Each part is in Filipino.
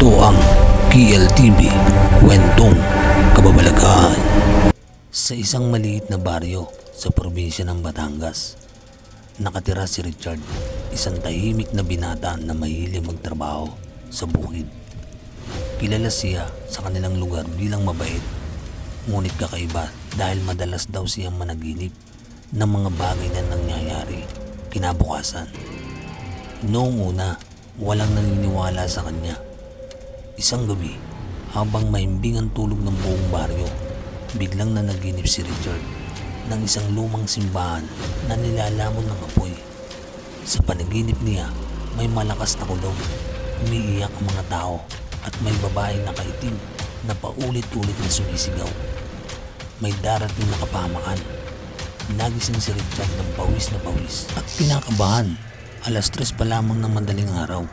Ito ang PLTV, Kwentong Kababalaghan. Sa isang maliit na baryo sa probinsya ng Batangas, nakatira si Richard, isang tahimik na binata na mahilig magtrabaho sa bukid. Kilala siya sa kanilang lugar bilang mabait, ngunit kakaiba dahil madalas daw siyang managinip ng mga bagay na nangyayari kinabukasan. Noong una, walang naniniwala sa kanya. Isang gabi, habang mahimbing ang tulog ng buong baryo, biglang nanaginip si Richard ng isang lumang simbahan na nilalamon ng apoy. Sa panaginip niya, may malakas na kulog, umiiyak ang mga tao at may babaeng nakaitim na paulit-ulit na sumisigaw. May darating na kapahamakan. Nagising si Richard ng pawis na pawis at pinakabahan. 3:00 pa lamang ng madaling araw.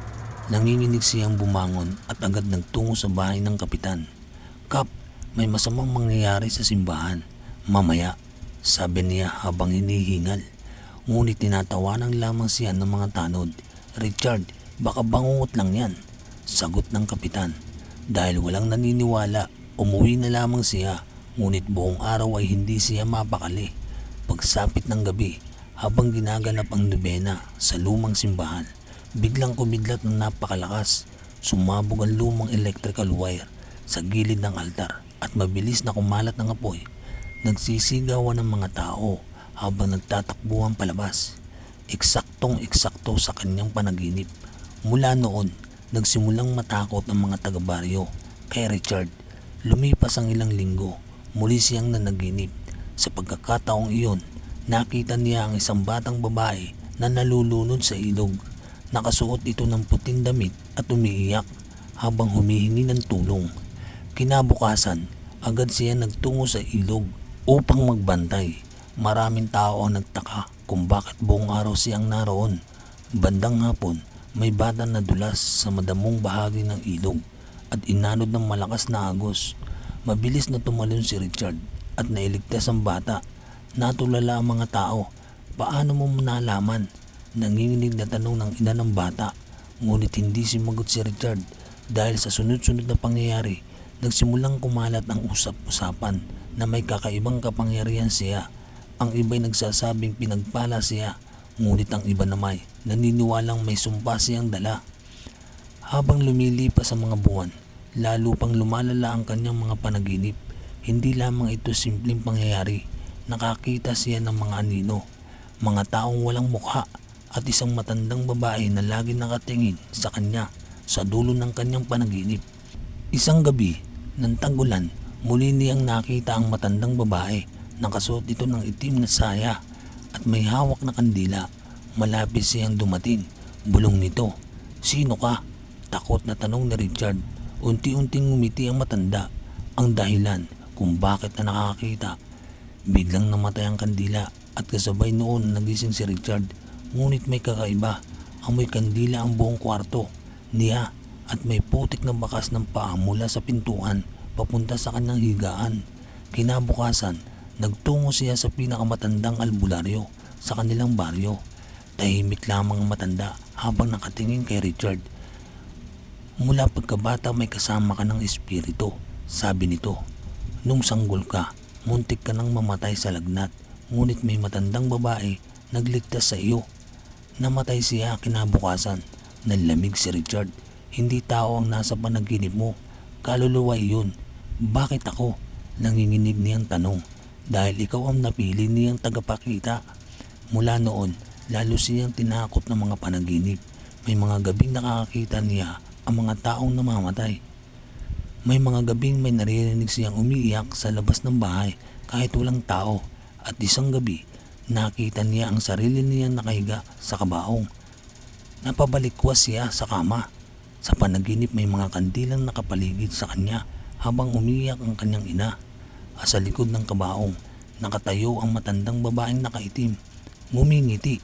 Nanginginig siyang bumangon at agad nagtungo sa bahay ng kapitan. "Kap, may masamang mangyayari sa simbahan. Mamaya," sabi niya habang hinihingal. Ngunit tinatawanan lamang siya ng mga tanod. "Richard, baka bangungot lang yan," sagot ng kapitan. Dahil walang naniniwala, umuwi na lamang siya. Ngunit buong araw ay hindi siya mapakali. Pagsapit ng gabi, habang ginaganap ang nobena sa lumang simbahan, biglang kumidlat ng napakalakas. Sumabog ang lumang electrical wire sa gilid ng altar at mabilis na kumalat ng apoy. Nagsisigawan ng mga tao habang nagtatakbuhan palabas. Eksaktong-eksakto sa kanyang panaginip. Mula noon, nagsimulang matakot ang mga taga-baryo kay Richard. Lumipas ang ilang linggo, muli siyang nanaginip. Sa pagkakataong iyon, nakita niya ang isang batang babae na nalulunod sa ilog. Nakasuot ito ng puting damit at umiiyak habang humihingi ng tulong. Kinabukasan, agad siya nagtungo sa ilog upang magbantay. Maraming tao ang nagtaka kung bakit buong araw siyang naroon. Bandang hapon, may bata na dulas sa madamong bahagi ng ilog at inanod ng malakas na agos. Mabilis na tumalon si Richard at nailigtas ang bata. Natulala ang mga tao. "Paano mo nalaman?" Nanginginig na tanong ng ina ng bata. Ngunit hindi sumagot si Richard dahil sa sunod-sunod na pangyayari, nagsimulang kumalat ang usap-usapan na may kakaibang kapangyarihan siya. Ang iba'y nagsasabing pinagpala siya, ngunit ang iba naman naniniwalang may sumpa siyang dala. Habang lumilipas ang mga buwan, lalo pang lumalala ang kanyang mga panaginip. Hindi lamang ito simpleng pangyayari. Nakakita siya ng mga anino, mga taong walang mukha at isang matandang babae na lagi nakatingin sa kanya sa dulo ng kanyang panaginip. Isang gabi ng tag-ulan, muli niyang nakita ang matandang babae. Nakasuot ito ng itim na saya at may hawak na kandila. Malapit siyang dumating. Bulong nito, "Sino ka?" Takot na tanong ni Richard. Unti-unting ngumiti ang matanda. Ang dahilan kung bakit na nakakita. Biglang namatay ang kandila at kasabay noon nagising si Richard. Ngunit may kakaiba. Amoy kandila ang buong kwarto niya at may putik na bakas ng paa mula sa pintuan papunta sa kanyang higaan. Kinabukasan, nagtungo siya sa pinakamatandang albularyo sa kanilang baryo. Tahimik lamang ang matanda habang nakatingin kay Richard. "Mula pagkabata may kasama ka ng espiritu," sabi nito. "Nung sanggol ka, muntik ka nang mamatay sa lagnat, ngunit may matandang babae nagligtas sa iyo." Namatay siya kinabukasan. Nanlamig si Richard. "Hindi tao ang nasa panaginip mo, kaluluwa iyon." "Bakit ako?" nanginginig niyang tanong. "Dahil ikaw ang napili niyang tagapakita." Mula noon, lalo siyang tinakot ng mga panaginip. May mga gabing nakakakita niya ang mga taong namamatay. May mga gabing may naririnig siyang umiiyak sa labas ng bahay kahit walang tao. At isang gabi, nakita niya ang sarili niya nakahiga sa kabaong. Napabalikwas siya sa kama. Sa panaginip may mga kandilang nakapaligid sa kanya habang umiiyak ang kanyang ina. Sa likod ng kabaong, nakatayo ang matandang babaeng nakaitim. Ngumingiti.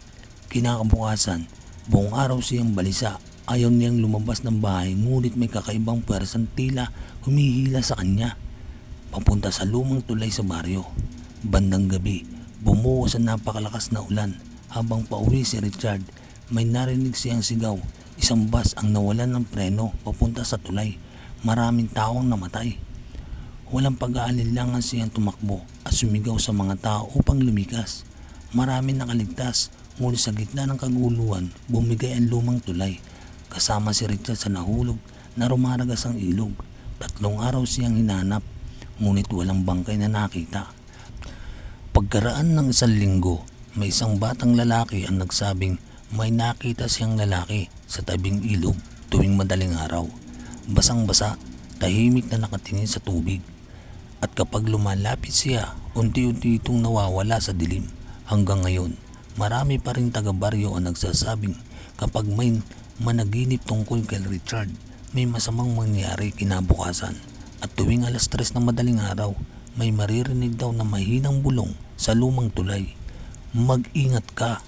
Kinakabukasan, buong araw siyang balisa. Ayaw niyang lumabas ng bahay, ngunit may kakaibang pwersang tila humihila sa kanya papunta sa lumang tulay sa baryo. Bandang gabi, bumuhos ang napakalakas na ulan. Habang pauwi si Richard, may narinig siyang sigaw, Isang bus ang nawalan ng preno papunta sa tulay. Maraming taong namatay. Walang pag-aalinlangan siyang tumakbo at sumigaw sa mga tao upang lumikas. Maraming nakaligtas, ngunit sa gitna ng kaguluhan, bumigay ang lumang tulay. Kasama si Richard sa nahulog na rumaragas ang ilog. 3 araw siyang hinanap, ngunit walang bangkay na nakita. Pagkaraan ng 1 linggo, may isang batang lalaki ang nagsabing may nakita siyang lalaki sa tabing ilog tuwing madaling araw. Basang-basa, tahimik na nakatingin sa tubig. At kapag lumalapit siya, unti-unti itong nawawala sa dilim. Hanggang ngayon, marami pa rin taga-baryo ang nagsasabing kapag may managinip tungkol kay Richard, may masamang mangyari kinabukasan. At tuwing 3:00 ng madaling araw, may maririnig daw na mahinang bulong sa lumang tulay. Mag-ingat ka,